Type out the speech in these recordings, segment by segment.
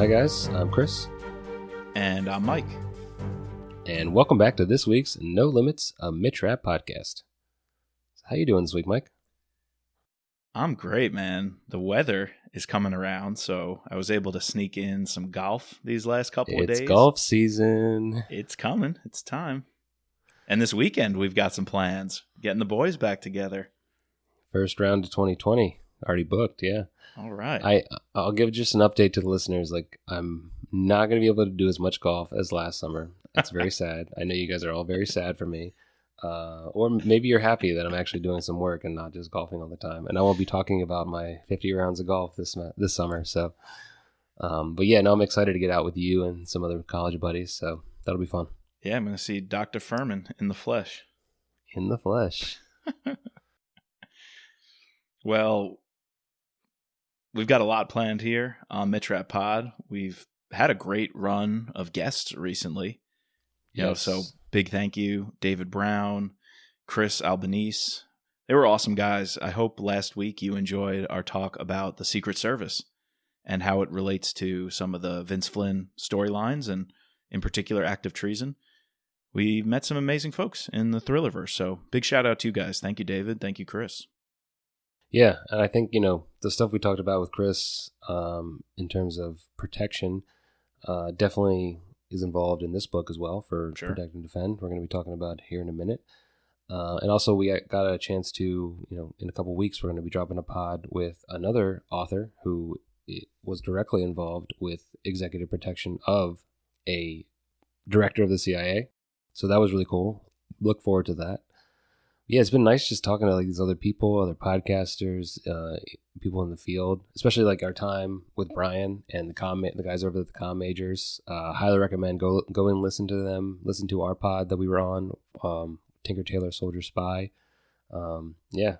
Hi guys, I'm Chris. And I'm Mike. And welcome back to this week's No Limits, a Mitch Rapp podcast. How you doing this week, Mike? I'm great, man. The weather is coming around, so I was able to sneak in some golf these last couple of days. It's golf season. It's coming. It's time. And this weekend, we've got some plans. Getting the boys back together. First round of 2020. Already booked, yeah. All right. I'll give just an update to the listeners. Like, I'm not going to be able to do as much golf as last summer. That's very sad. I know you guys are all very sad for me. Or maybe you're happy that I'm actually doing some work and not just golfing all the time. And I won't be talking about my 50 rounds of golf this summer. So, but yeah, no, I'm excited to get out with you and some other college buddies. So that'll be fun. Yeah, I'm going to see Dr. Furman in the flesh. In the flesh. Well, we've got a lot planned here on Mitch Rapp Pod. We've had a great run of guests recently. So big thank you, David Brown, Chris Albanese. They were awesome guys. I hope last week you enjoyed our talk about the Secret Service and how it relates to some of the Vince Flynn storylines and in particular active treason. We met some amazing folks in the Thrillerverse. So big shout out to you guys. Thank you, David. Thank you, Chris. Yeah, and I think, the stuff we talked about with Chris in terms of protection definitely is involved in this book as well for Protect and Defend. We're going to be talking about here in a minute. And also we got a chance to, in a couple of weeks, we're going to be dropping a pod with another author who was directly involved with executive protection of a director of the CIA. So that was really cool. Look forward to that. Yeah, it's been nice just talking to these other people, other podcasters, people in the field, especially like our time with Brian and the guys over at the Comm Majors. Highly recommend go and listen to them. Listen to our pod that we were on, Tinker Tailor Soldier Spy. Yeah,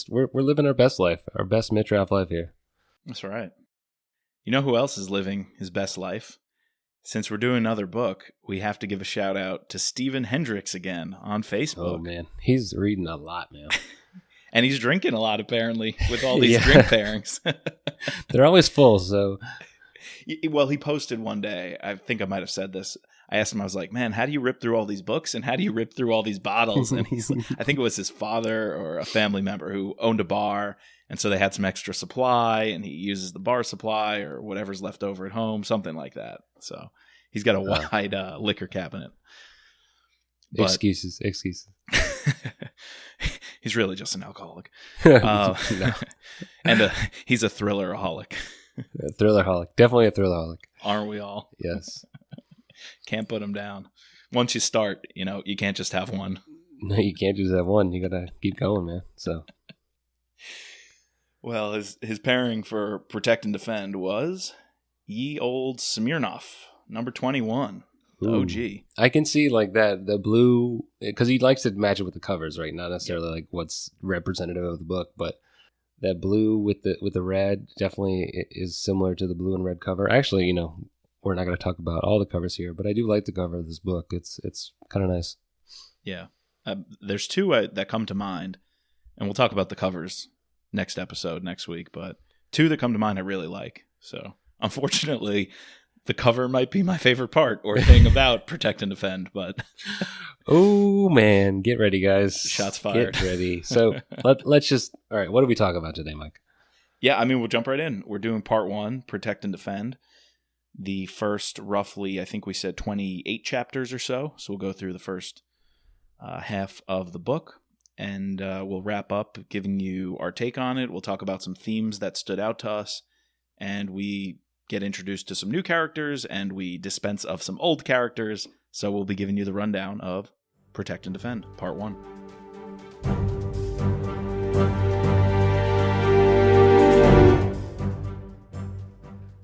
we're living our best life, our best Mitch Rapp life here. That's right. You know who else is living his best life? Since we're doing another book, we have to give a shout out to Stephen Hendricks again on Facebook. Oh, man. He's reading a lot, man. And he's drinking a lot, apparently, with all these drink pairings. They're always full, so. Well, he posted one day, I think I might have said this. I asked him, I was like, man, how do you rip through all these books? And how do you rip through all these bottles? And he's like, I think it was his father or a family member who owned a bar. And so they had some extra supply, and he uses the bar supply or whatever's left over at home, something like that. So he's got a wide liquor cabinet. But, excuses. He's really just an alcoholic. No. And he's a thrilleraholic. A thrilleraholic. Definitely a thrilleraholic. Aren't we all? Yes. Can't put him down. Once you start, you can't just have one. No, you can't just have one. You got to keep going, man. So. Well, his pairing for Protect and Defend was Ye Old Smirnoff, number 21, the OG. I can see the blue, because he likes to match it with the covers, right? Not necessarily like what's representative of the book, but that blue with the red definitely is similar to the blue and red cover. Actually, we're not going to talk about all the covers here, but I do like the cover of this book. It's kind of nice. Yeah. There's two that come to mind, and we'll talk about the covers next week, but two that come to mind I really like. So unfortunately, the cover might be my favorite part or thing about Protect and Defend, but oh man, get ready, guys. Shots fired. Get ready. So let's just, all right, what are we talking about today, Mike? Yeah, I mean, we'll jump right in. We're doing part 1, Protect and Defend. The first roughly, I think we said 28 chapters or so. So we'll go through the first half of the book. And we'll wrap up giving you our take on it. We'll talk about some themes that stood out to us. And we get introduced to some new characters. And we dispense of some old characters. So we'll be giving you the rundown of Protect and Defend, Part 1.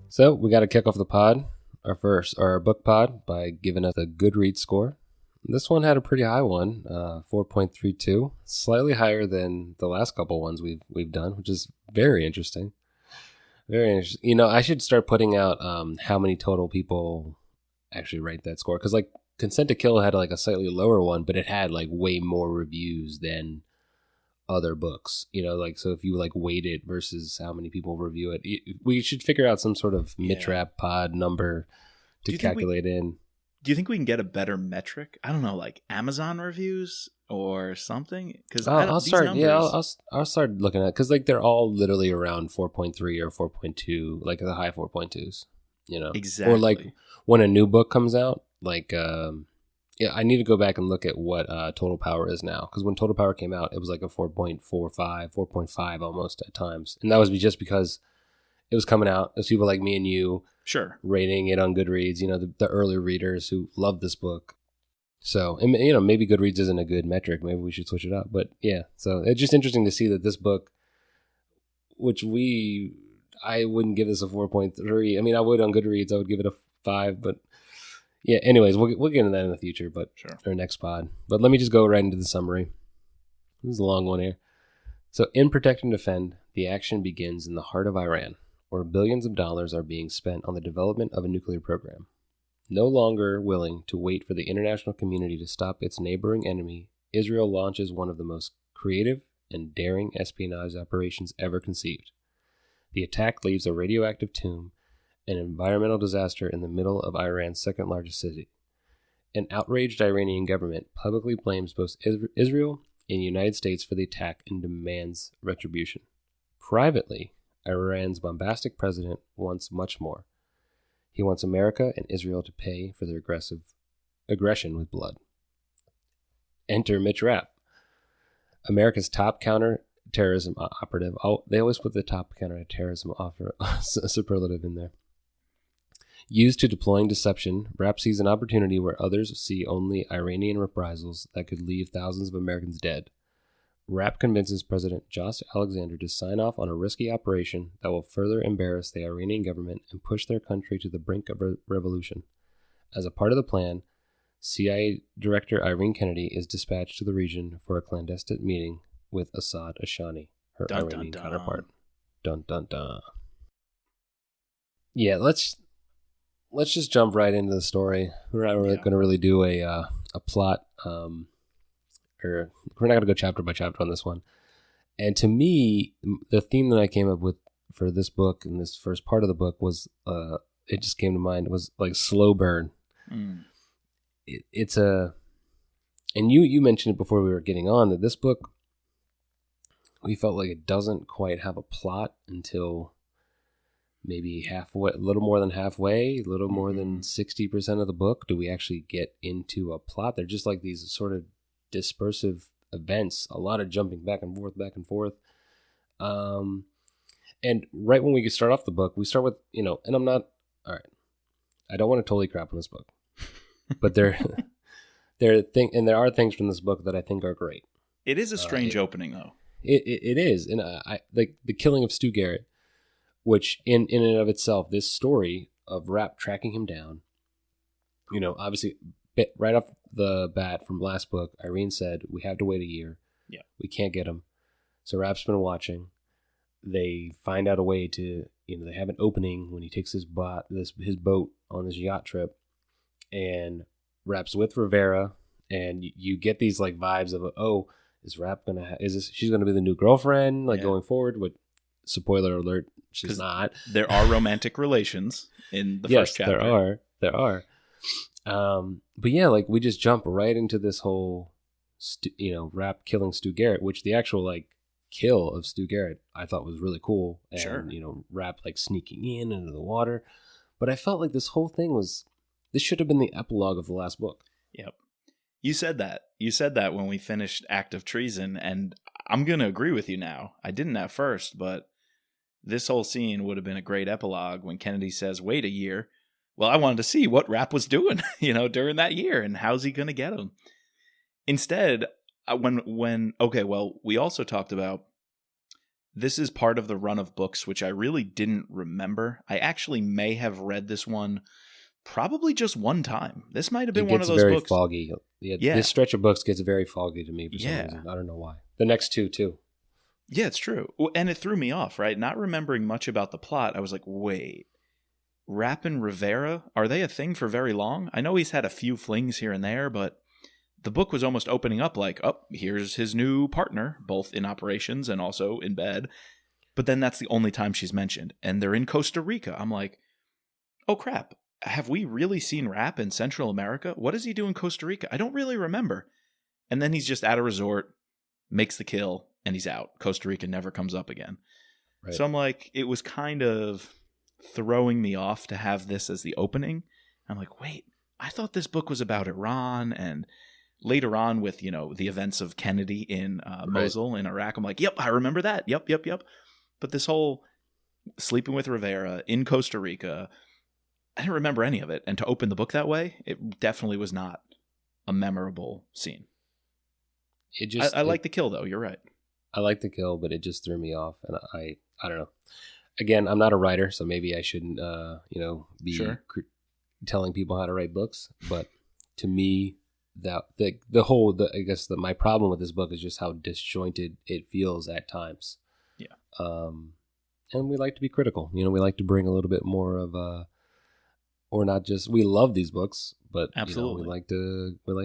So we got to kick off the pod, our book pod, by giving us a Goodreads score. This one had a pretty high one, 4.32, slightly higher than the last couple ones we've done, which is very interesting. Very interesting. I should start putting out how many total people actually rate that score, because Consent to Kill had a slightly lower one, but it had way more reviews than other books, like, so if you like weight it versus how many people review it, we should figure out some sort of Mitch Rapp pod number to calculate in. Do you think we can get a better metric? I don't know, like Amazon reviews or something? Because I'll start looking at, because like they're all literally around 4.3 or 4.2, like the high 4.2s, exactly. Or like when a new book comes out, like I need to go back and look at what Total Power is now, because when Total Power came out, it was like a 4.45, 4.5 almost at times, and that was just because it was coming out. There's people like me and you, sure, rating it on Goodreads. The early readers who love this book. So, and maybe Goodreads isn't a good metric. Maybe we should switch it up. But yeah, so it's just interesting to see that this book, which I wouldn't give this a 4.3. I mean, I would on Goodreads. I would give it a 5, but. Yeah, anyways, we'll get into that in the future, but sure. Our next pod. But let me just go right into the summary. This is a long one here. So, in Protect and Defend, the action begins in the heart of Iran, where billions of dollars are being spent on the development of a nuclear program. No longer willing to wait for the international community to stop its neighboring enemy, Israel launches one of the most creative and daring espionage operations ever conceived. The attack leaves a radioactive tomb, an environmental disaster in the middle of Iran's second largest city. An outraged Iranian government publicly blames both Israel and the United States for the attack and demands retribution. Privately, Iran's bombastic president wants much more. He wants America and Israel to pay for their aggression with blood. Enter Mitch Rapp, America's top counter-terrorism operative. They always put the top counter-terrorism superlative in there. Used to deploying deception, Rapp sees an opportunity where others see only Iranian reprisals that could leave thousands of Americans dead. Rapp convinces President Josh Alexander to sign off on a risky operation that will further embarrass the Iranian government and push their country to the brink of revolution. As a part of the plan, CIA Director Irene Kennedy is dispatched to the region for a clandestine meeting with Assad Ashani, her Iranian counterpart. Dun dun dun. Yeah, let's just jump right into the story. We're not going to really do a plot, or we're not going to go chapter by chapter on this one. And to me, the theme that I came up with for this book and this first part of the book was, it just came to mind, was like slow burn. It's and you mentioned it before we were getting on, that this book, we felt like it doesn't quite have a plot until maybe halfway, a little more than halfway, a little more than 60% of the book. Do we actually get into a plot? They're just like these sort of dispersive events, a lot of jumping back and forth. And right when we start off the book, we start with, and I'm not, all right, I don't want to totally crap on this book, but there are things from this book that I think are great. It is a strange opening, though. It is. And I like the killing of Stu Garrett, which in and of itself, this story of Rapp tracking him down, obviously right off the bat from last book, Irene said, we have to wait a year. Yeah. We can't get him. So Rapp's been watching. They find out a way to, they have an opening when he takes his boat on this yacht trip, and Rapp's with Rivera, and you get these like vibes of, oh, is Rapp she's gonna be the new girlfriend going forward? With spoiler alert, she's not. There are romantic relations in the first chapter. There are. But yeah, like we just jump right into this whole, Rapp killing Stu Garrett, which the actual like kill of Stu Garrett I thought was really cool. And, sure. Rapp like sneaking into the water. But I felt like this whole thing this should have been the epilogue of the last book. Yep. You said that. You said that when we finished Act of Treason, and I'm going to agree with you now. I didn't at first, but this whole scene would have been a great epilogue when Kennedy says, wait a year. Well, I wanted to see what Rapp was doing, during that year, and how's he going to get him? Instead, we also talked about, this is part of the run of books, which I really didn't remember. I actually may have read this one probably just one time. This might have been one of those books. It gets very foggy. Yeah. This stretch of books gets very foggy to me for some reason. I don't know why. The next two, too. Yeah, it's true. And it threw me off, right? Not remembering much about the plot, I was like, wait, Rapp and Rivera, are they a thing for very long? I know he's had a few flings here and there, but the book was almost opening up like, oh, here's his new partner, both in operations and also in bed. But then that's the only time she's mentioned. And they're in Costa Rica. I'm like, oh, crap. Have we really seen Rapp in Central America? What does he do in Costa Rica? I don't really remember. And then he's just at a resort, makes the kill, and he's out. Costa Rica never comes up again. Right. So I'm like, it was kind of throwing me off to have this as the opening. I'm like, wait, I thought this book was about Iran, and later on with, the events of Kennedy in Mosul in Iraq, I'm like, yep, I remember that. Yep. But this whole sleeping with Rivera in Costa Rica, I didn't remember any of it. And to open the book that way, it definitely was not a memorable scene. I like the kill, though. You're right. I like the kill, but it just threw me off. And I don't know. Again, I'm not a writer, so maybe I shouldn't, be telling people how to write books. But to me, my problem with this book is just how disjointed it feels at times. Yeah. And we like to be critical. We like to bring a little bit more of or not just, we love these books, but absolutely. We like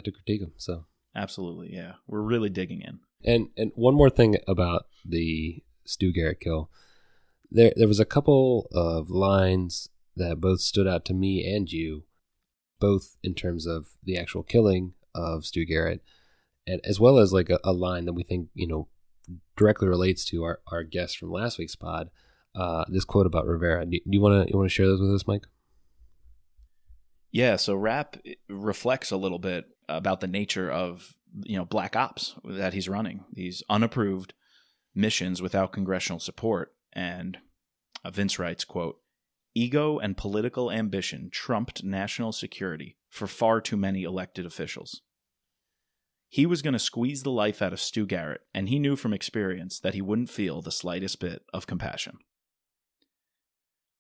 to critique them. So absolutely, yeah, we're really digging in. And one more thing about the Stu Garrett kill, there was a couple of lines that both stood out to me and you, both in terms of the actual killing of Stu Garrett, and as well as like a line that we think directly relates to our guest from last week's pod. This quote about Rivera. Do you want to share those with us, Mike? Yeah, so Rapp reflects a little bit about the nature of black ops that he's running, these unapproved missions without congressional support. And Vince writes, quote, "Ego and political ambition trumped national security for far too many elected officials. He was going to squeeze the life out of Stu Garrett, and he knew from experience that he wouldn't feel the slightest bit of compassion."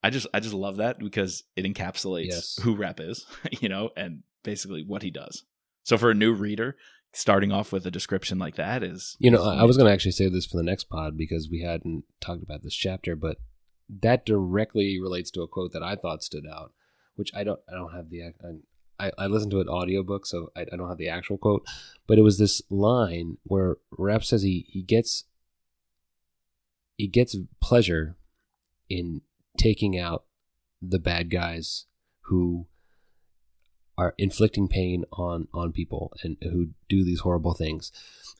I just love that because it encapsulates who Rapp is, and basically what he does. So for a new reader, starting off with a description like that is... I was going to actually save this for the next pod because we hadn't talked about this chapter, but that directly relates to a quote that I thought stood out, which I don't have the... I listened to an audiobook, so I don't have the actual quote, but it was this line where Rapp says he gets pleasure in taking out the bad guys who are inflicting pain on people and who do these horrible things.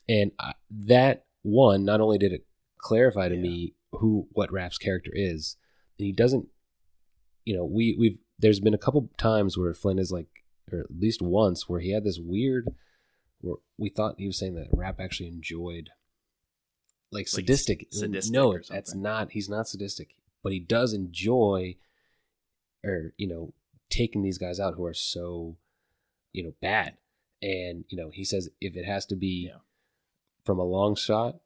And that one, not only did it clarify to me what Rapp's character is, and he doesn't, there's been a couple times where Flynn is like, or at least once, where he had this weird, where we thought he was saying that Rapp actually enjoyed sadistic. No, that's not, he's not sadistic. But he does enjoy, taking these guys out who are so, bad. And, he says if it has to be from a long shot,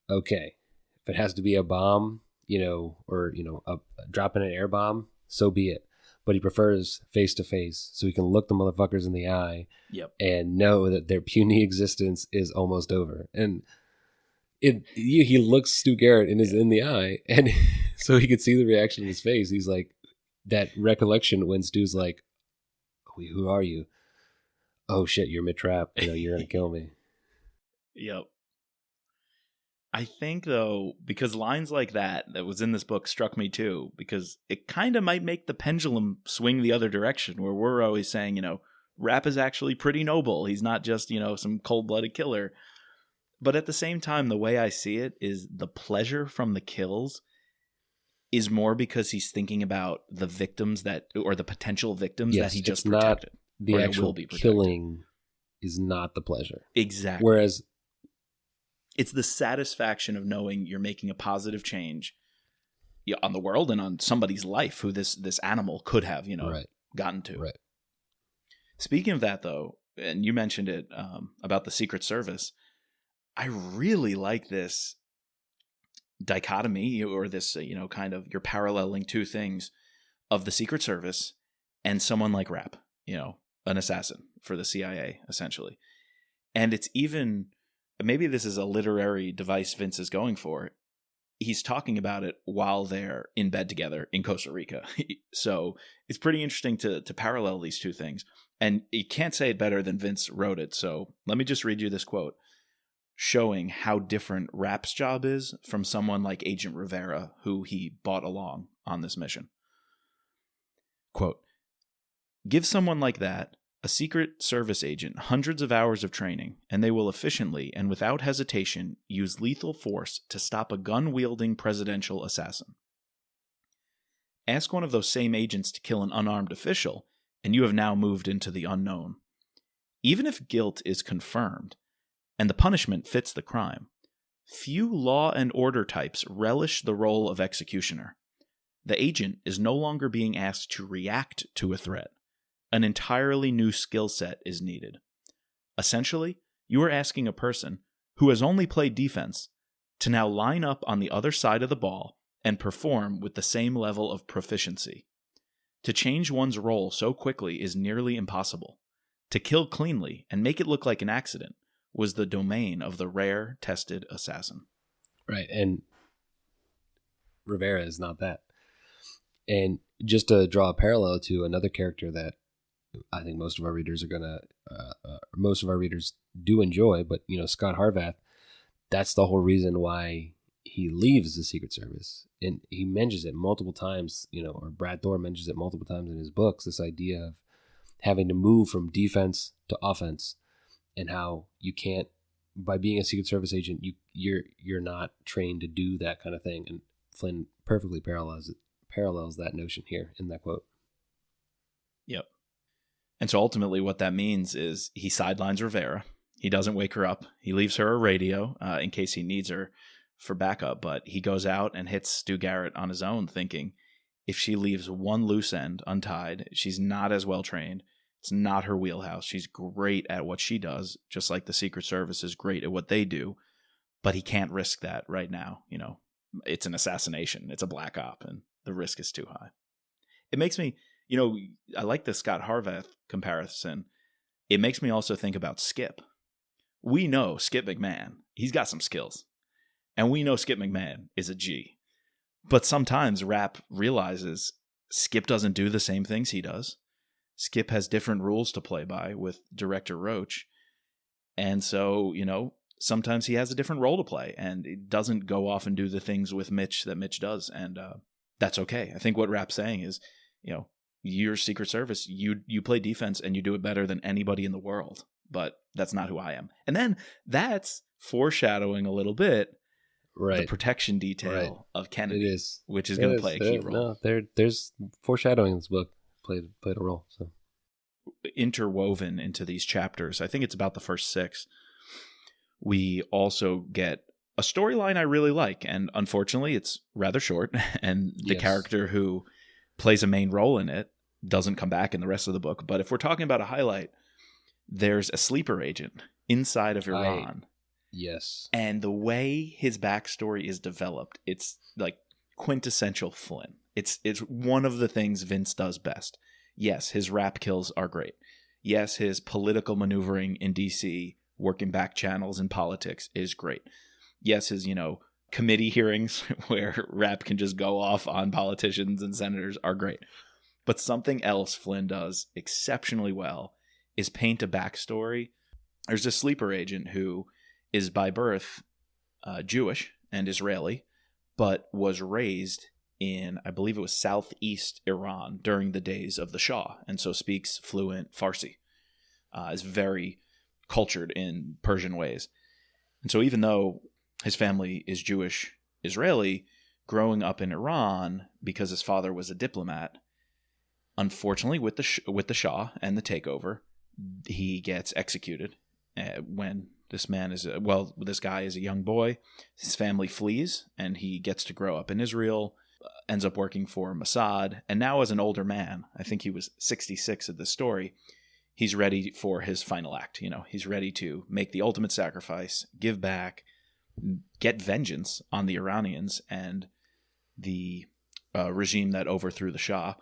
okay. If it has to be a bomb, or, dropping an air bomb, so be it. But he prefers face to face so he can look the motherfuckers in the eye and know that their puny existence is almost over. And he looks Stu Garrett in the eye, and so he could see the reaction in his face. He's like, that recollection when Stu's like, "Who are you? Oh shit, you're Mitch Rapp. You're gonna kill me." Yep. I think though, because lines like that was in this book struck me too, because it kind of might make the pendulum swing the other direction, where we're always saying, Rapp is actually pretty noble. He's not just some cold-blooded killer. But at the same time, the way I see it is the pleasure from the kills is more because he's thinking about the victims or the potential victims that he just protected. The actual killing is not the pleasure. Exactly. Whereas it's the satisfaction of knowing you're making a positive change on the world and on somebody's life who this animal could have, gotten to. Right. Speaking of that, though, and you mentioned it about the Secret Service, I really like this dichotomy, or this, kind of, you're paralleling two things of the Secret Service and someone like Rapp, an assassin for the CIA, essentially. And it's even, maybe this is a literary device Vince is going for. He's talking about it while they're in bed together in Costa Rica. So it's pretty interesting to parallel these two things. And you can't say it better than Vince wrote it. So let me just read you this quote, showing how different Rapp's job is from someone like Agent Rivera, who he brought along on this mission. Quote, "Give someone like that, a Secret Service agent, hundreds of hours of training, and they will efficiently and without hesitation use lethal force to stop a gun-wielding presidential assassin. Ask one of those same agents to kill an unarmed official, and you have now moved into the unknown. Even if guilt is confirmed, and the punishment fits the crime, few law and order types relish the role of executioner. The agent is no longer being asked to react to a threat. An entirely new skill set is needed. Essentially, you are asking a person who has only played defense to now line up on the other side of the ball and perform with the same level of proficiency. To change one's role so quickly is nearly impossible. To kill cleanly and make it look like an accident was the domain of the rare, tested assassin." Right, and Rivera is not that. And just to draw a parallel to another character that I think most of our readers do enjoy, but Scott Harvath, that's the whole reason why he leaves the Secret Service. And he mentions it multiple times, or Brad Thor mentions it multiple times in his books, this idea of having to move from defense to offense, and how you can't, by being a Secret Service agent, you're not trained to do that kind of thing. And Flynn perfectly parallels that notion here in that quote. Yep. And so ultimately what that means is he sidelines Rivera. He doesn't wake her up. He leaves her a radio in case he needs her for backup, but he goes out and hits Stu Garrett on his own, thinking if she leaves one loose end untied, she's not as well trained. It's not her wheelhouse. She's great at what she does, just like the Secret Service is great at what they do, but he can't risk that right now. It's an assassination. It's a black op, and the risk is too high. It makes me, I like the Scott Harvath comparison. It makes me also think about Skip. We know Skip McMahon. He's got some skills. And we know Skip McMahon is a G. But sometimes Rapp realizes Skip doesn't do the same things he does. Skip has different rules to play by with Director Roach. And so, sometimes he has a different role to play, and it doesn't go off and do the things with Mitch that Mitch does. And that's okay. I think what Rapp's saying is, you're Secret Service. You play defense and you do it better than anybody in the world. But that's not who I am. And then that's foreshadowing a little bit the protection detail of Kennedy, which is going to play a key role. No, there's foreshadowing in this book played a role. So interwoven into these chapters, I think it's about the first 6. We also get a storyline I really like, and unfortunately, it's rather short. And the character who plays a main role in it doesn't come back in the rest of the book. But if we're talking about a highlight, there's a sleeper agent inside of Iran. Yes. And the way his backstory is developed, it's like quintessential Flynn. It's one of the things Vince does best. Yes, his rap kills are great. Yes, his political maneuvering in DC, working back channels in politics is great. Yes, his, committee hearings where Rapp can just go off on politicians and senators are great. But something else Flynn does exceptionally well is paint a backstory. There's a sleeper agent who is by birth Jewish and Israeli, but was raised in, I believe it was southeast Iran during the days of the Shah, and so speaks fluent Farsi. Is very cultured in Persian ways. And so even though his family is Jewish Israeli, growing up in Iran, because his father was a diplomat, unfortunately with the Shah and the takeover, he gets executed when this guy is a young boy. His family flees, and he gets to grow up in Israel, ends up working for Mossad, and now as an older man, I think he was 66 at the story, he's ready for his final act. He's ready to make the ultimate sacrifice, give back, get vengeance on the Iranians and the regime that overthrew the Shah.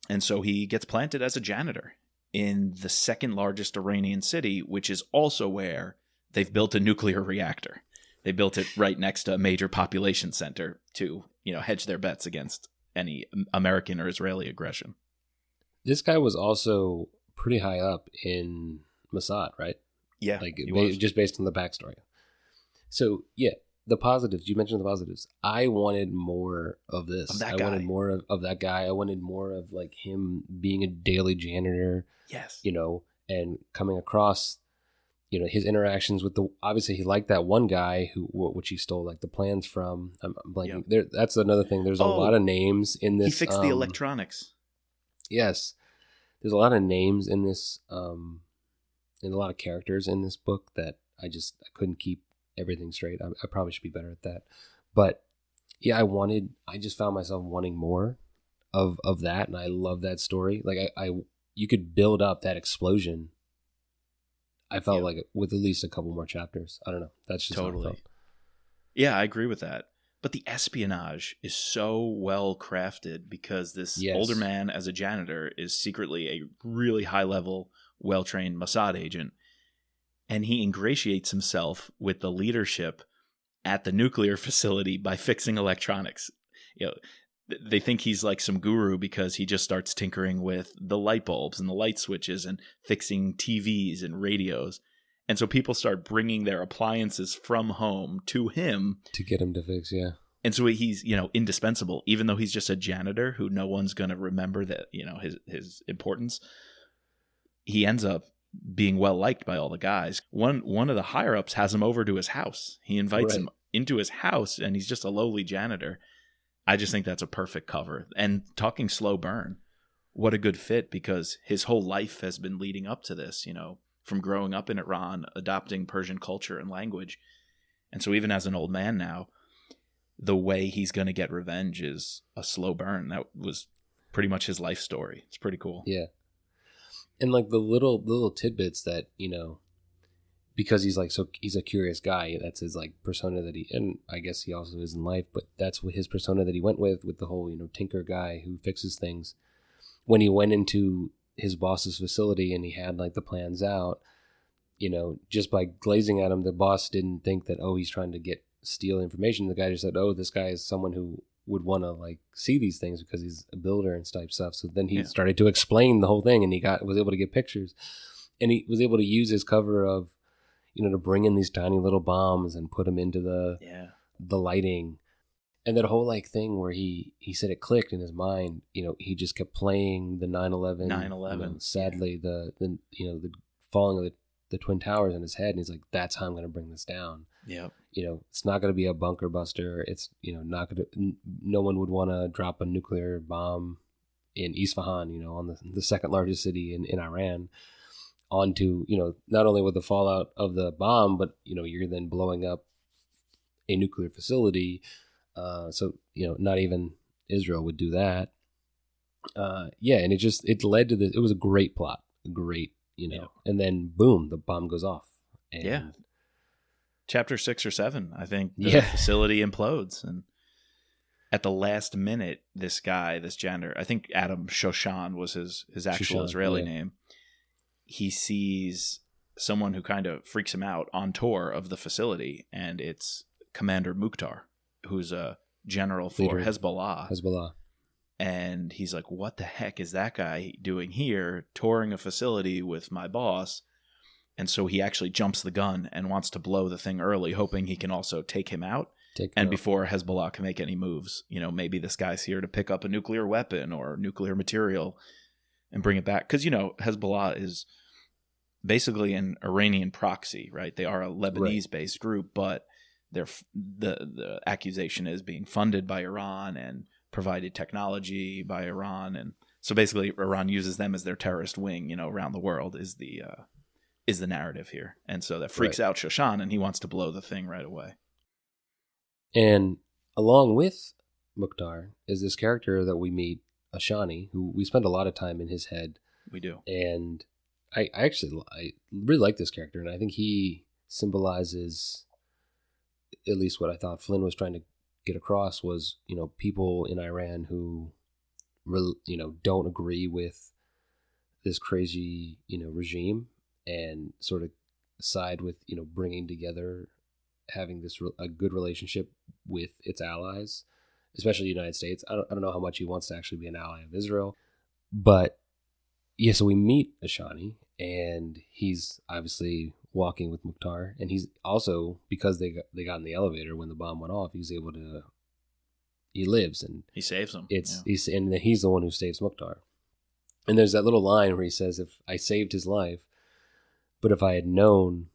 And so he gets planted as a janitor in the second largest Iranian city, which is also where they've built a nuclear reactor. They built it right next to a major population center to, hedge their bets against any American or Israeli aggression. This guy was also pretty high up in Mossad, right? Yeah, like was. just based on the backstory. So yeah, the positives, you mentioned the positives. I wanted more of this. Of that I guy. wanted more of that guy. I wanted more of like him being a daily janitor. Yes. And coming across, his interactions with obviously he liked that one guy which he stole like the plans from. I'm blanking. There, that's another thing. There's a lot of names in this. He fixed the electronics. Yes. There's a lot of names in this, and a lot of characters in this book that I couldn't keep everything straight. I probably should be better at that. But yeah, I just found myself wanting more of that. And I love that story. Like you could build up that explosion. I felt like with at least a couple more chapters. I don't know. That's just totally. How I felt. Yeah, I agree with that. But the espionage is so well crafted because this older man as a janitor is secretly a really high level, well-trained Mossad agent. And he ingratiates himself with the leadership at the nuclear facility by fixing electronics. They think he's like some guru because he just starts tinkering with the light bulbs and the light switches and fixing TVs and radios. And so people start bringing their appliances from home to him. To get him to fix, yeah. And so he's, indispensable, even though he's just a janitor who no one's going to remember that, his importance. He ends up being well liked by all the guys. One of the higher ups has him over to his house. He invites him into his house, and he's just a lowly janitor. I just think that's a perfect cover. And talking slow burn, what a good fit, because his whole life has been leading up to this, from growing up in Iran, adopting Persian culture and language. And so even as an old man now, the way he's going to get revenge is a slow burn. That was pretty much his life story. It's pretty cool. Yeah. And like the little tidbits that, because he's he's a curious guy. That's his like persona and I guess he also is in life, but that's what his persona that he went with the whole, tinker guy who fixes things. When he went into his boss's facility and he had like the plans out, just by glazing at him, the boss didn't think that, he's trying to steal information. The guy just said, this guy is someone who would want to like see these things because he's a builder and type stuff. So then he started to explain the whole thing, and he was able to get pictures, and he was able to use his cover of, to bring in these tiny little bombs and put them into the lighting. And that whole like thing where he said it clicked in his mind, he just kept playing the 9/11. Sadly, the falling of the Twin Towers in his head. And he's like, that's how I'm going to bring this down. Yeah. It's not going to be a bunker buster. It's, not going to, no one would want to drop a nuclear bomb in Isfahan, on the second largest city in Iran, onto, not only with the fallout of the bomb, but, you're then blowing up a nuclear facility. So, not even Israel would do that. And it led to this. It was a great plot, and then boom, the bomb goes off. And Chapter 6 or 7, I think the facility implodes. And at the last minute, this janitor, I think Adam Shoshan was his actual Israeli name. He sees someone who kind of freaks him out on tour of the facility. And it's Commander Mukhtar, who's a general for Hezbollah. And he's like, what the heck is that guy doing here, touring a facility with my boss? And so he actually jumps the gun and wants to blow the thing early, hoping he can also take him out. Before Hezbollah can make any moves, maybe this guy's here to pick up a nuclear weapon or nuclear material and bring it back. Because, Hezbollah is basically an Iranian proxy, right? They are a Lebanese-based group, but the accusation is being funded by Iran and provided technology by Iran. And so basically Iran uses them as their terrorist wing, around the world is the narrative here. And so that freaks out Shoshan, and he wants to blow the thing right away. And along with Mukhtar is this character that we meet, Ashani, who we spend a lot of time in his head. We do. And I really like this character, and I think he symbolizes at least what I thought Flynn was trying to get across was, people in Iran who, don't agree with this crazy, regime, and sort of side with, bringing together, having a good relationship with its allies, especially the United States. I don't know how much he wants to actually be an ally of Israel, but yeah, so we meet Ashani, and he's obviously walking with Mukhtar, and he's also, because they got in the elevator when the bomb went off, he lives, and he saves him. He's the one who saves Mukhtar. And there's that little line where he says, "If I saved his life, but if I had known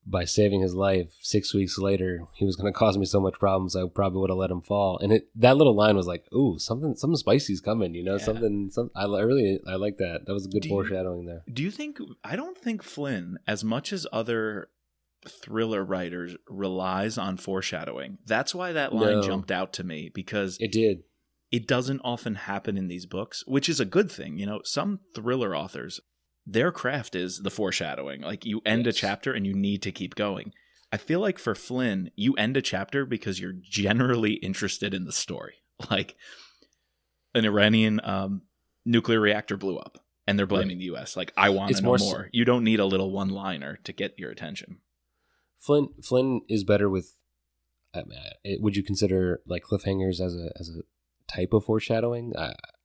by saving his life 6 weeks later he was going to cause me so much problems, I probably would have let him fall." And that little line was like, "Ooh, something spicy's coming," you know. Yeah. I like that. That was a good foreshadowing there. Do you think? I don't think Flynn, as much as other thriller writers, relies on foreshadowing. That's why that line jumped out to me, because it did. It doesn't often happen in these books, which is a good thing. You know, some thriller authors, their craft is the foreshadowing. Like, you end a chapter and you need to keep going. I feel like for Flynn, you end a chapter because you're generally interested in the story. Like, an Iranian nuclear reactor blew up and they're blaming the U.S. Like, I want to know more. You don't need a little one-liner to get your attention. Flynn is better with, would you consider like cliffhangers as a type of foreshadowing?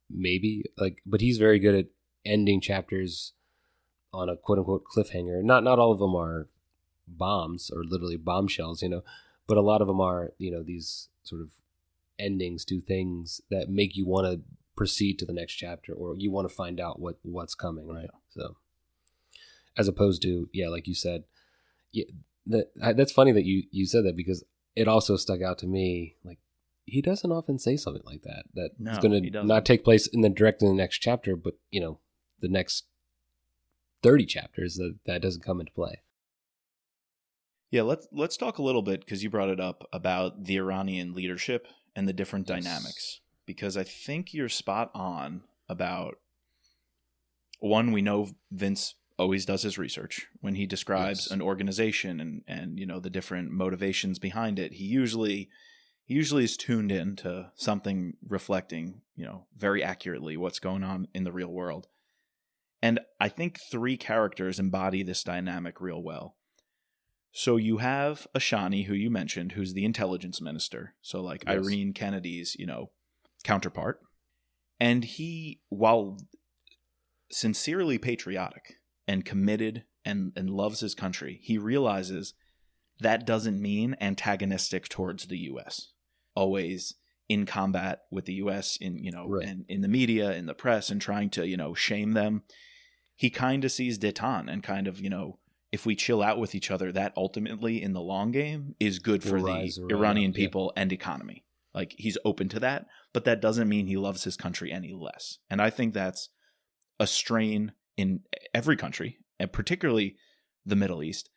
Maybe, like, but he's very good at ending chapters on a quote unquote cliffhanger. Not all of them are bombs or literally bombshells, you know, but a lot of them are, you know, these sort of endings to things that make you want to proceed to the next chapter, or you want to find out what's coming, right? So, as opposed to, like you said, that's funny that you said that, because it also stuck out to me. Like, he doesn't often say something like that. It's going to not take place in the next chapter, but, you know, the next 30 chapters that doesn't come into play. Yeah, let's talk a little bit, because you brought it up, about the Iranian leadership and the different dynamics. Because I think you're spot on about, one, we know Vince always does his research. When he describes an organization and you know, the different motivations behind it, he usually is tuned in to something reflecting, you know, very accurately what's going on in the real world. And I think 3 characters embody this dynamic real well. So you have Ashani, who you mentioned, who's the intelligence minister. So like Irene Kennedy's, you know, counterpart. And he, while sincerely patriotic and committed and loves his country, he realizes that doesn't mean antagonistic towards the U.S. Always in combat with the U.S. in, you know, and in the media, in the press, and trying to, you know, shame them. He kind of sees détente and kind of, you know, if we chill out with each other, that ultimately in the long game is good for the Iranian people and economy. Like, he's open to that, but that doesn't mean he loves his country any less. And I think that's a strain in every country, and particularly the Middle East,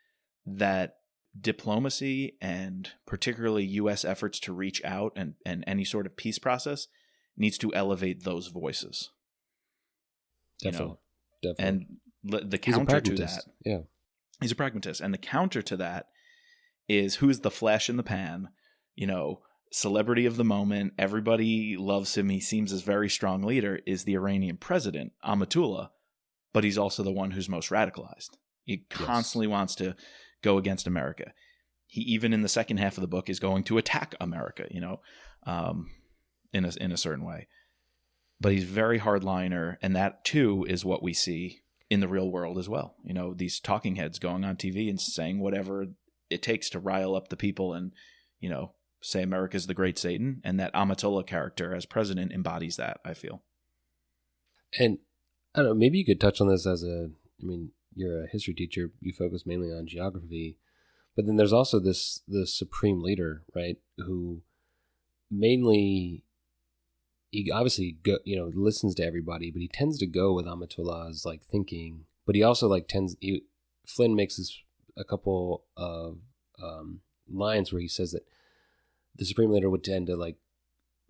that diplomacy and particularly U.S. efforts to reach out and any sort of peace process needs to elevate those voices. Definitely. And the counter to that, he's a pragmatist, and the counter to that is, who's the flash in the pan, you know, celebrity of the moment, everybody loves him, he seems as a very strong leader, is the Iranian president, Ahmadullah, but he's also the one who's most radicalized. He constantly wants to go against America. He, even in the second half of the book, is going to attack America, you know, in a certain way. But he's very hardliner, and that too is what we see in the real world as well. You know, these talking heads going on TV and saying whatever it takes to rile up the people and, you know, say America's the great Satan, and that Ahmadullah character as president embodies that, I feel. And I don't know, maybe you could touch on this you're a history teacher, you focus mainly on geography, but then there's also the supreme leader, right? Who mainly, he obviously listens to everybody, but he tends to go with Ahmadullah's like thinking, but he also like Flynn makes a couple of lines where he says that the supreme leader would tend to like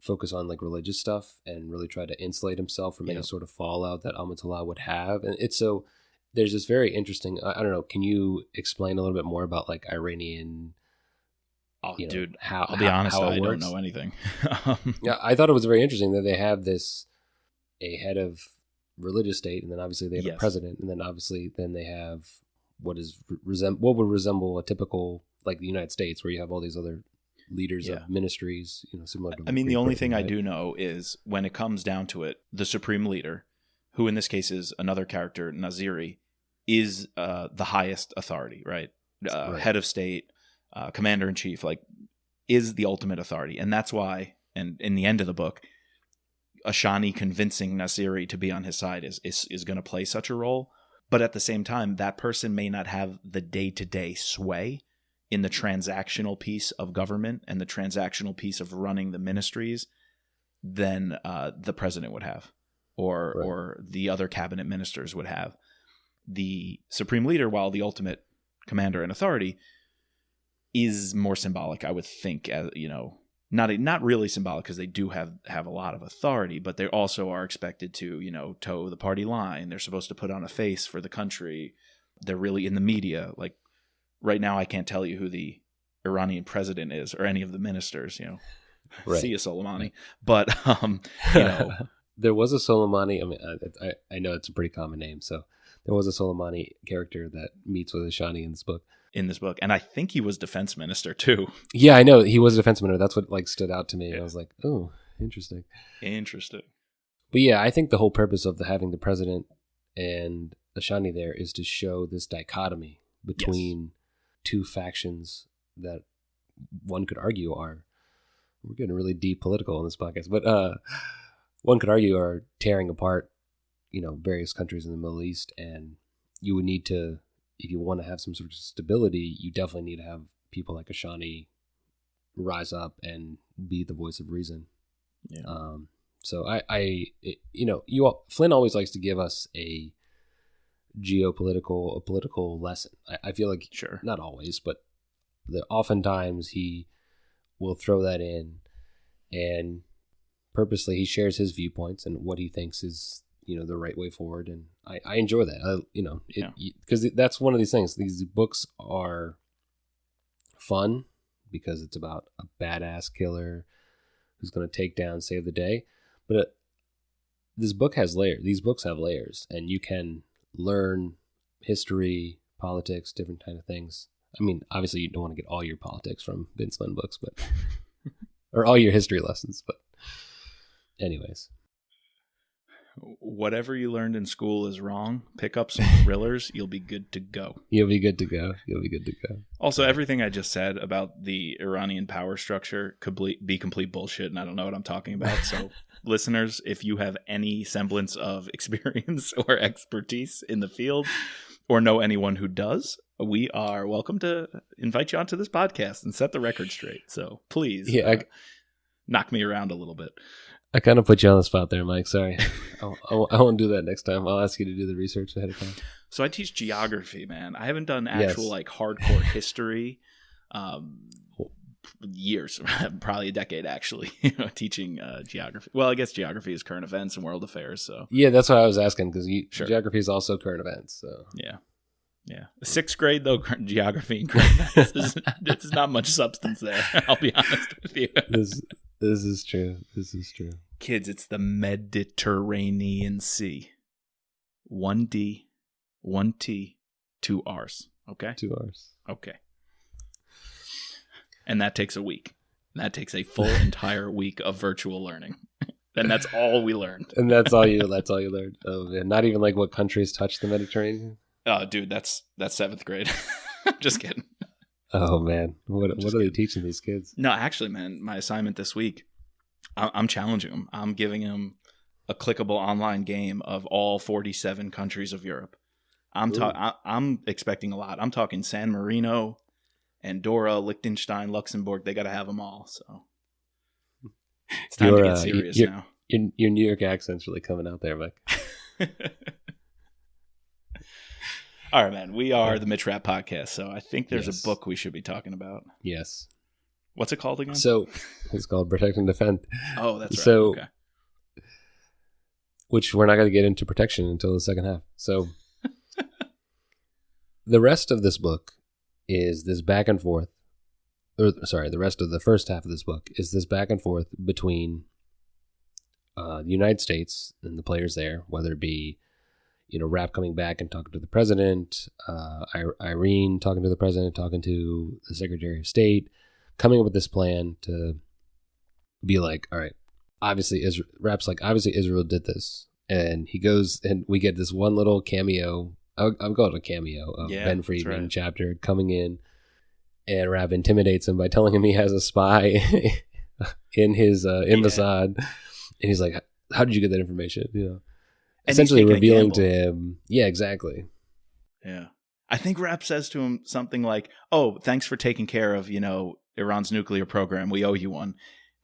focus on like religious stuff and really try to insulate himself from any sort of fallout that Ahmadullah would have. And it's so, there's this very interesting, I don't know, can you explain a little bit more about like Iranian? I'll be honest, I don't know anything. Yeah, I thought it was very interesting that they have a head of religious state, and then obviously they have a president, and then obviously then they have what would resemble a typical, like the United States, where you have all these other leaders of ministries, similar to. I mean, the only thing I do know is when it comes down to it, the supreme leader, who in this case is another character, Naziri, is the highest authority, right? Head of state, commander-in-chief, like, is the ultimate authority. And that's why, and in the end of the book, Ashani convincing Naziri to be on his side is going to play such a role. But at the same time, that person may not have the day-to-day sway in the transactional piece of government and the transactional piece of running the ministries than the president would have, or the other cabinet ministers would have. The supreme leader, while the ultimate commander and authority, is more symbolic, I would think. Not really symbolic, because they do have a lot of authority, but they also are expected to, toe the party line. They're supposed to put on a face for the country. They're really in the media. Like right now, I can't tell you who the Iranian president is or any of the ministers. Right. See you, Soleimani. But there was a Soleimani. I mean, I know it's a pretty common name, so there was a Soleimani character that meets with Ashani in this book. And I think he was defense minister too. Yeah, I know he was a defense minister. That's what stood out to me. Yeah. I was like, oh, interesting. But yeah, I think the whole purpose of having the president and Ashani there is to show this dichotomy between two factions that one could argue are, we're getting really deep political in this podcast, but one could argue are tearing apart, various countries in the Middle East, and you would need to, if you want to have some sort of stability, you definitely need to have people like Ashani rise up and be the voice of reason. Yeah. So Flynn always likes to give us a political lesson. I feel like, sure, not always, but oftentimes he will throw that in, and purposely he shares his viewpoints and what he thinks is the right way forward, and I enjoy that. Because that's one of these things. These books are fun because it's about a badass killer who's going to take down, save the day. But this book has layers. These books have layers, and you can learn history, politics, different kind of things. I mean, obviously, you don't want to get all your politics from Vince Flynn books, but or all your history lessons. But anyways. Whatever you learned in school is wrong. Pick up some thrillers. You'll be good to go. Also, everything I just said about the Iranian power structure could be complete bullshit, and I don't know what I'm talking about. So, listeners, if you have any semblance of experience or expertise in the field, or know anyone who does, we are welcome to invite you onto this podcast and set the record straight. So, please knock me around a little bit. I kind of put you on the spot there, Mike. Sorry. I won't do that next time. I'll ask you to do the research ahead of time. So I teach geography, man. I haven't done actual hardcore history years, probably a decade actually, teaching geography. Well, I guess geography is current events and world affairs. So yeah, that's what I was asking, because geography is also current events. So yeah. Sixth grade though, geography and current events, there's not much substance there. I'll be honest with you. This is true. Kids, it's the Mediterranean Sea. 1 D, 1 T, 2 R's. Okay? 2 R's. Okay. And that takes a week. That takes a full entire week of virtual learning. And that's all we learned. And that's all you learned. Oh man, not even like what countries touch the Mediterranean? Oh, dude, that's 7th grade. Just kidding. Oh man, what are they teaching these kids? No, actually, man, my assignment this week, I'm challenging them. I'm giving them a clickable online game of all 47 countries of Europe. I'm expecting a lot. I'm talking San Marino, Andorra, Liechtenstein, Luxembourg. They got to have them all. So it's time to get serious now. Your New York accent's really coming out there, Mike. All right, man. We are the Mitch Rapp podcast, so I think there's a book we should be talking about. Yes. What's it called again? So it's called Protect and Defend. Oh, that's right. So, okay. Which we're not going to get into protection until the second half. So the rest of this book is this back and forth. The rest of the first half of this book is this back and forth between the United States and the players there, whether it be Rapp coming back and talking to the president, Irene talking to the president, talking to the Secretary of State, coming up with this plan to be like, all right, obviously Rapp's like, obviously Israel did this. And he goes, and we get this one little cameo. I'm calling it a cameo of Ben Friedman chapter coming in, and Rapp intimidates him by telling him he has a spy in his Mossad, and he's like, "How did you get that information?" You know, essentially revealing to him. Yeah, exactly. Yeah, I think Rapp says to him something like, "Oh, thanks for taking care of Iran's nuclear program. We owe you one."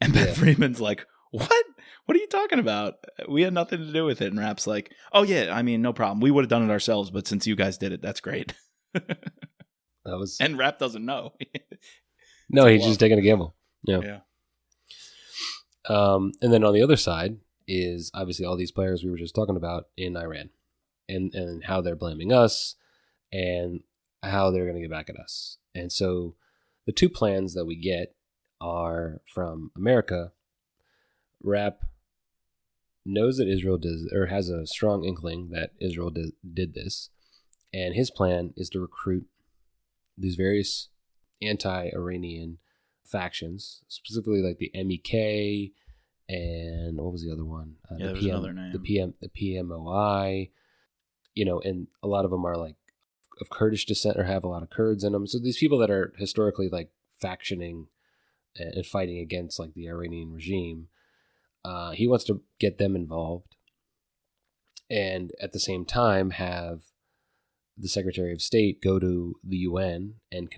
And Ben Friedman's like, "What? What are you talking about? We had nothing to do with it." And Rapp's like, "Oh yeah, I mean, no problem. We would have done it ourselves, but since you guys did it, that's great." And Rapp doesn't know. No, he's just taking a gamble. Yeah. And then on the other side is obviously all these players we were just talking about in Iran, and how they're blaming us and how they're going to get back at us. And so the two plans that we get are from America. Rapp knows that Israel does, or has a strong inkling that Israel did this, and his plan is to recruit these various anti-Iranian factions, specifically like the MEK and what was the other one? There was another name. The PMOI, and a lot of them are like of Kurdish descent or have a lot of Kurds in them. So these people that are historically like factioning and fighting against like the Iranian regime. He wants to get them involved, and at the same time have the Secretary of State go to the UN and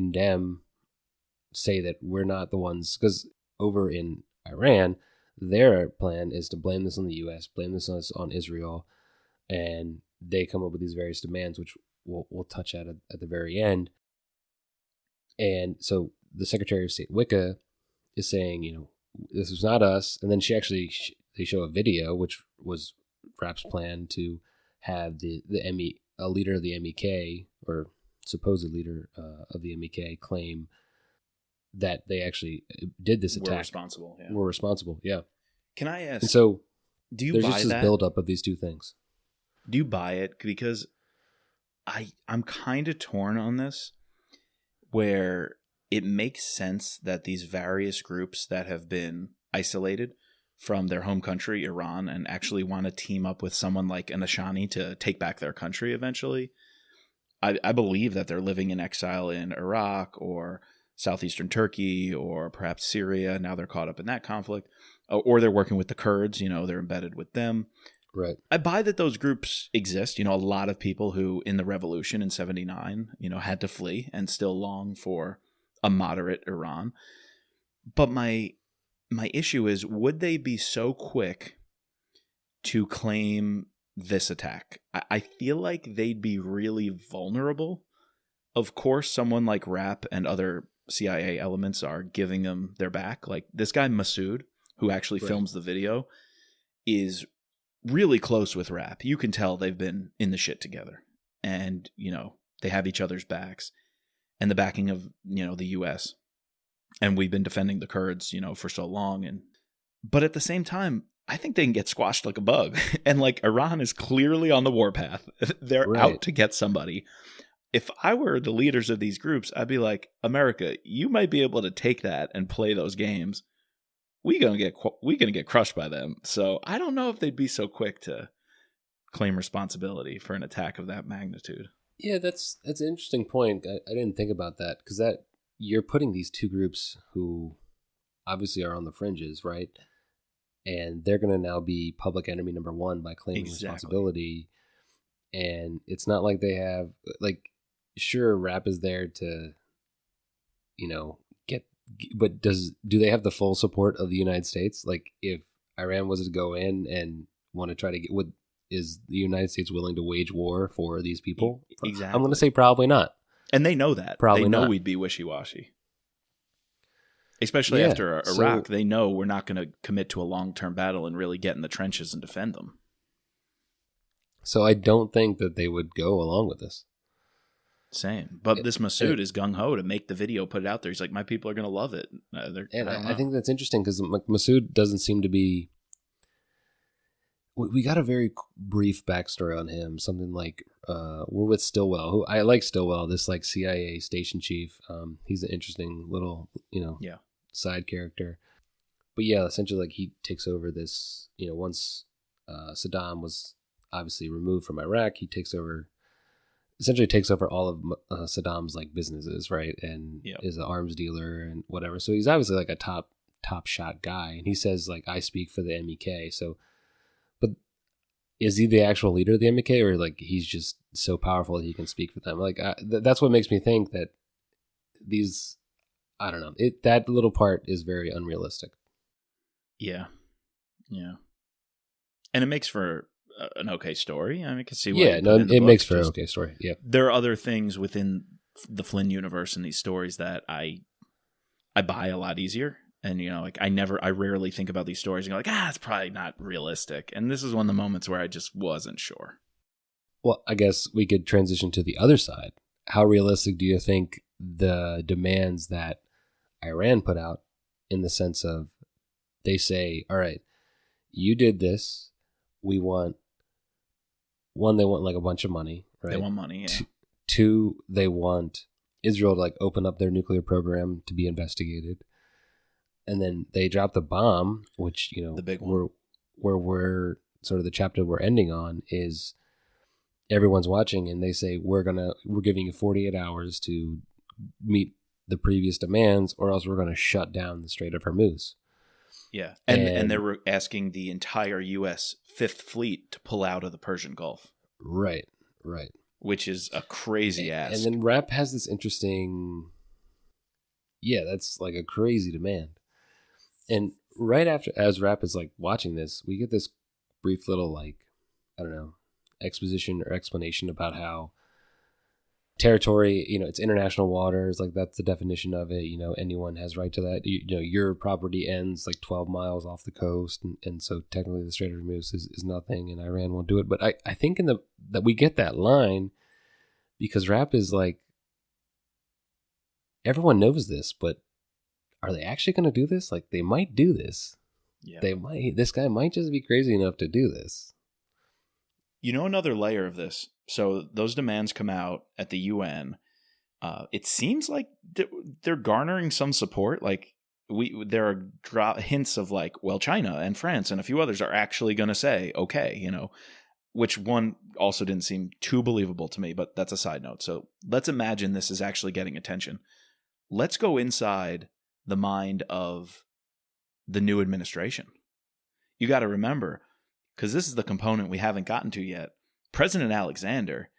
say that we're not the ones, because over in Iran, their plan is to blame this on the US, blame this on Israel, and they come up with these various demands, which we'll touch at the very end. And so the Secretary of State Wicca is saying, this was not us. And then they show a video, which was Rapp's plan to have a leader of the MEK, or supposed leader of the MEK, claim that they actually did this attack. Were responsible, yeah. Can I ask? And so do you buy just this that? buildup of these two things. Do you buy it? Because I'm kind of torn on this, where it makes sense that these various groups that have been isolated from their home country, Iran, and actually want to team up with someone like an Ashani to take back their country eventually. I believe that they're living in exile in Iraq or southeastern Turkey or perhaps Syria. Now they're caught up in that conflict. Or they're working with the Kurds, they're embedded with them. Right. I buy that those groups exist. A lot of people who in the revolution in 79, had to flee and still long for a moderate Iran. But my issue is, would they be so quick to claim this attack? I feel like they'd be really vulnerable. Of course, someone like Rapp and other CIA elements are giving them their back. Like this guy Masood, who actually films the video, is really close with Rapp. You can tell they've been in the shit together, and they have each other's backs and the backing of the US. And we've been defending the Kurds for so long, but at the same time, I think they can get squashed like a bug. And like Iran is clearly on the warpath. They're out to get somebody. If I were the leaders of these groups, I'd be like, America, you might be able to take that and play those games. We're gonna get crushed by them. So I don't know if they'd be so quick to claim responsibility for an attack of that magnitude. Yeah, that's an interesting point. I didn't think about that, because that you're putting these two groups who obviously are on the fringes, right? And they're going to now be public enemy number one by claiming responsibility. And it's not like they have, like, sure, Rapp is there to, but do they have the full support of the United States? Like, if Iran was to go in and want to try to is the United States willing to wage war for these people? Exactly. I'm going to say probably not. And they know that. Probably they know not. We'd be wishy-washy. Especially after Iraq, they know we're not going to commit to a long-term battle and really get in the trenches and defend them. So I don't think that they would go along with this. Same. But this Masood is gung-ho to make the video, put it out there. He's like, my people are going to love it. I think that's interesting, because Masood doesn't seem to be... We got a very brief backstory on him. Something like, we're with Stilwell, who I like Stilwell, this like CIA station chief. He's an interesting little, side character. But yeah, essentially like he takes over this, once Saddam was obviously removed from Iraq. He essentially takes over all of Saddam's like businesses, right? And is an arms dealer and whatever. So he's obviously like a top shot guy. And he says like, I speak for the MEK. So, but is he the actual leader of the MEK, or like he's just so powerful that he can speak for them? Like that's what makes me think that these, I don't know, that little part is very unrealistic. Yeah. And it makes for an okay story. I mean, I can see why. Yeah, no, it makes for an okay story. Yeah. There are other things within the Flynn universe and these stories that I buy a lot easier. And, like I rarely think about these stories and go like, it's probably not realistic. And this is one of the moments where I just wasn't sure. Well, I guess we could transition to the other side. How realistic do you think the demands that Iran put out, in the sense of they say, all right, you did this. We want, one, they want like a bunch of money, right? They want money, yeah. Two, they want Israel to like open up their nuclear program to be investigated. And then they drop the bomb, which, the big one. where we're sort of the chapter we're ending on is everyone's watching, and they say, we're giving you 48 hours to meet the previous demands, or else we're going to shut down the Strait of Hormuz. Yeah. And they're asking the entire U.S. Fifth Fleet to pull out of the Persian Gulf. Right. Which is a crazy ask. And then Rapp has this interesting, that's like a crazy demand. And right after, as Rapp is like watching this, we get this brief little like, I don't know, exposition or explanation about how territory, it's international waters, like that's the definition of it. Anyone has right to that. Your property ends like 12 miles off the coast, and so technically the Strait of Hormuz is nothing, and Iran won't do it. But I think that we get that line because Rapp is like, everyone knows this, but are they actually going to do this? Like, they might do this. Yeah. They might. This guy might just be crazy enough to do this. Another layer of this. So those demands come out at the UN. It seems like they're garnering some support. Like there are hints of like, well, China and France and a few others are actually going to say, okay, which one also didn't seem too believable to me, but that's a side note. So let's imagine this is actually getting attention. Let's go inside the mind of the new administration. You got to remember, because this is the component we haven't gotten to yet. President Alexander,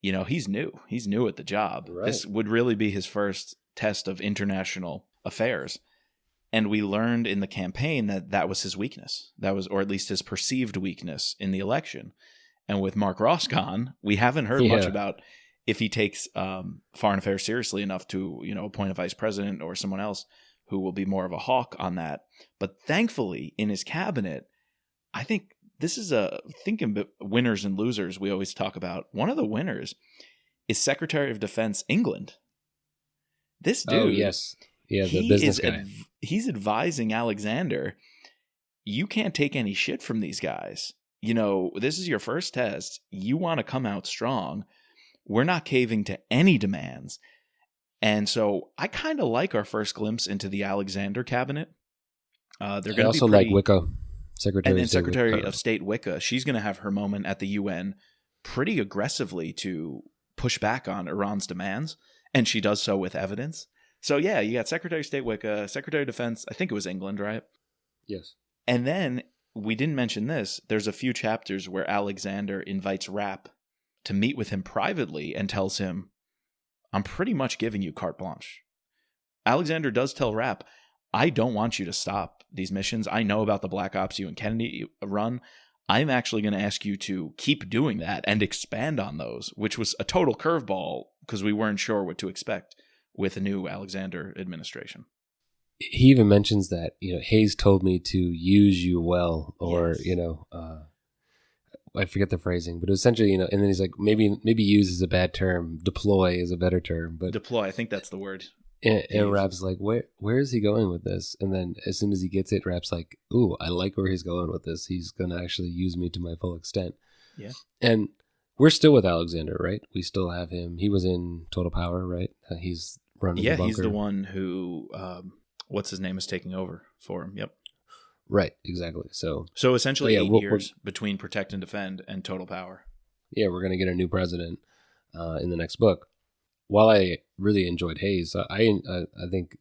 he's new. He's new at the job. Right. This would really be his first test of international affairs. And we learned in the campaign that was his weakness. That was, or at least his perceived weakness in the election. And with Mark Ross gone, we haven't heard much about if he takes foreign affairs seriously enough to, appoint a vice president or someone else who will be more of a hawk on that. But thankfully, in his cabinet, I think this is thinking winners and losers we always talk about. One of the winners is Secretary of Defense England. This dude. Oh, yes. Yeah, the business guy. He's advising Alexander, you can't take any shit from these guys. This is your first test. You want to come out strong. We're not caving to any demands. And so I kind of like our first glimpse into the Alexander cabinet. They're going to also like Wicca. Secretary of State Wicca, she's going to have her moment at the UN pretty aggressively to push back on Iran's demands, and she does so with evidence. So yeah, you got Secretary of State Wicca, Secretary of Defense, I think it was England, right? Yes. And then, we didn't mention this, there's a few chapters where Alexander invites Rapp to meet with him privately and tells him, I'm pretty much giving you carte blanche. Alexander does tell Rapp, I don't want you to stop these missions. I know about the Black Ops you and Kennedy run. I'm actually going to ask you to keep doing that and expand on those, which was a total curveball because we weren't sure what to expect with the new Alexander administration. He even mentions that, Hayes told me to use you well, or, yes. I forget the phrasing, but essentially, and then he's like, maybe use is a bad term. Deploy is a better term. But deploy, I think that's the word. And Rapp's like, where is he going with this? And then as soon as he gets it, Rapp's like, ooh, I like where he's going with this. He's going to actually use me to my full extent. Yeah. And we're still with Alexander, right? We still have him. He was in Total Power, right? He's running the bunker. Yeah, he's the one who, what's his name, is taking over for him. Yep. Right, exactly. So essentially yeah, 8 years between Protect and Defend and Total Power. Yeah, we're going to get a new president in the next book. While I really enjoyed Hayes, I think,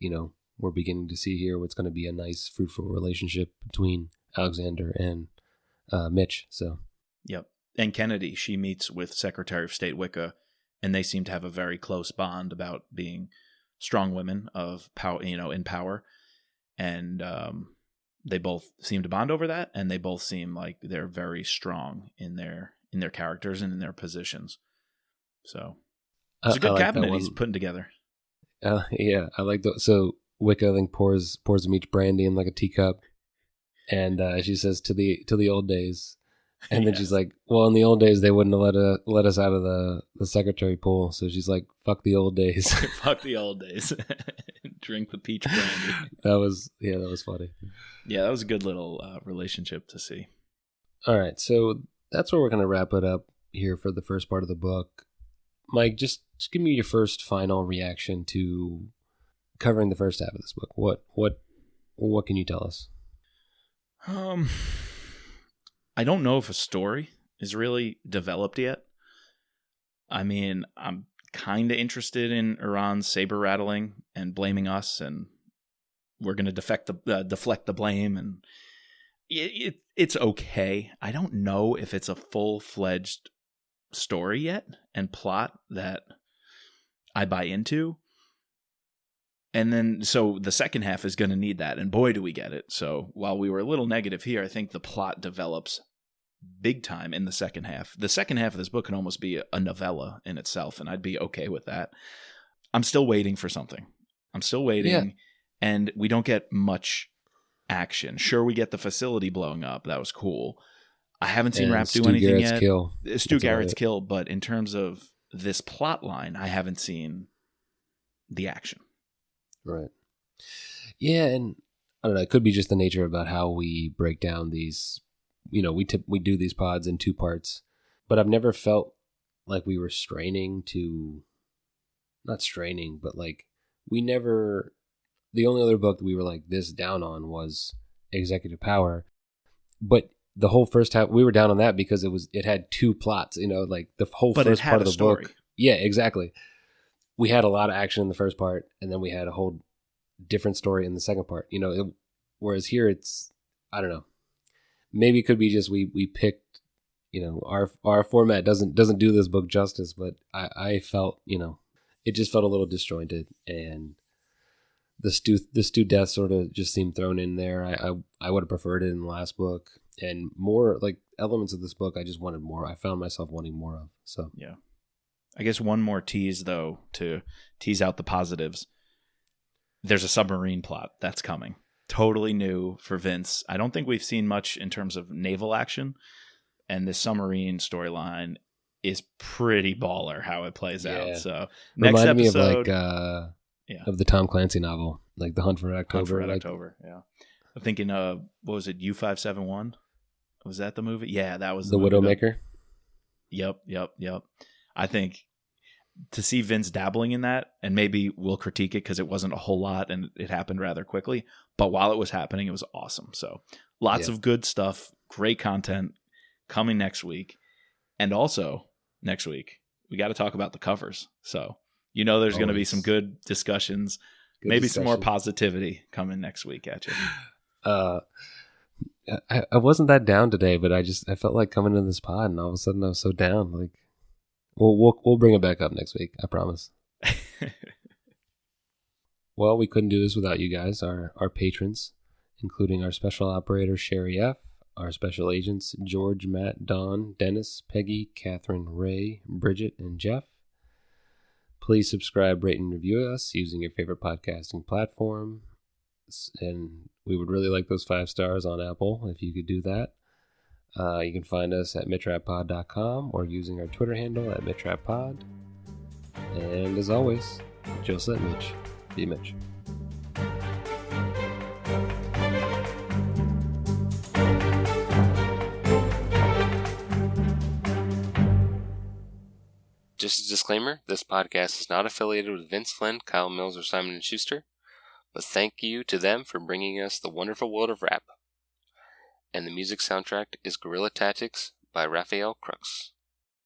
we're beginning to see here what's going to be a nice, fruitful relationship between Alexander and Mitch. So, yep. And Kennedy, she meets with Secretary of State Wicca, and they seem to have a very close bond about being strong women of power, in power. And they both seem to bond over that, and they both seem like they're very strong in their characters and in their positions. So it's a good cabinet he's putting together. Yeah, I like that. So Wicca, I think, pours them each brandy in like a teacup, and she says to the old days, and then she's like, well, in the old days they wouldn't have let us out of the secretary pool. So she's like, fuck the old days. Fuck the old days. Drink the peach brandy. That was funny. Yeah, that was a good little relationship to see. All right, so that's where we're going to wrap it up here for the first part of the book. Mike, just give me your first final reaction to covering the first half of this book. What can you tell us? I don't know if a story is really developed yet. I mean, I'm kind of interested in Iran's saber rattling and blaming us, and we're going to deflect the blame, and it's okay. I don't know if it's a full-fledged story yet and plot that I buy into. And then, so the second half is going to need that, and boy, do we get it. So while we were a little negative here, I think the plot develops big time in the second half. The second half of this book can almost be a novella in itself, and I'd be okay with that. I'm still waiting for something. I'm still waiting, and we don't get much action. Sure, we get the facility blowing up. That was cool. I haven't seen Rapp do anything yet. Stu Garrett's kill, but in terms of this plot line, I haven't seen the action. Right. Yeah, and I don't know, it could be just the nature about how we break down these, we do these pods in 2 parts, but I've never felt like we were not straining, but like the only other book that we were like this down on was Executive Power, but the whole first half, we were down on that because it had 2 plots, like the whole first part of the book. Yeah, exactly. We had a lot of action in the first part, and then we had a whole different story in the second part. Whereas here it's, I don't know, maybe it could be just we picked, our format doesn't do this book justice, but I felt, it just felt a little disjointed, and the Stu death sort of just seemed thrown in there. I would have preferred it in the last book, and more like elements of this book I just wanted more. I found myself wanting more of. So yeah. I guess one more tease, though, to tease out the positives. There's a submarine plot that's coming. Totally new for Vince. I don't think we've seen much in terms of naval action. And this submarine storyline is pretty baller how it plays out. So next reminded episode... me of of the Tom Clancy novel, like The Hunt for Red October. October, yeah. I'm thinking, what was it, U-571? Was that the movie? Yeah, that was the Widowmaker. Yep. I think to see Vince dabbling in that, and maybe we'll critique it because it wasn't a whole lot and it happened rather quickly, but while it was happening, it was awesome. So lots of good stuff, great content coming next week. And also next week, we got to talk about the covers. So, there's going to be some good discussions, some more positivity coming next week at you. I wasn't that down today, but I felt like coming into this pod, and all of a sudden I was so down. Like, we'll bring it back up next week. I promise. Well, we couldn't do this without you guys, our patrons, including our special operator Sherry F, our special agents George, Matt, Don, Dennis, Peggy, Catherine, Ray, Bridget, and Jeff. Please subscribe, rate, and review us using your favorite podcasting platform. And we would really like those 5 stars on Apple if you could do that. You can find us at mitchrappod.com or using our Twitter handle at mitchrappod. And as always, just let Mitch be Mitch. Just a disclaimer, this podcast is not affiliated with Vince Flynn, Kyle Mills, or Simon & Schuster, but thank you to them for bringing us the wonderful world of Rapp. and the music soundtrack is Guerrilla Tactics by Raphael Crux.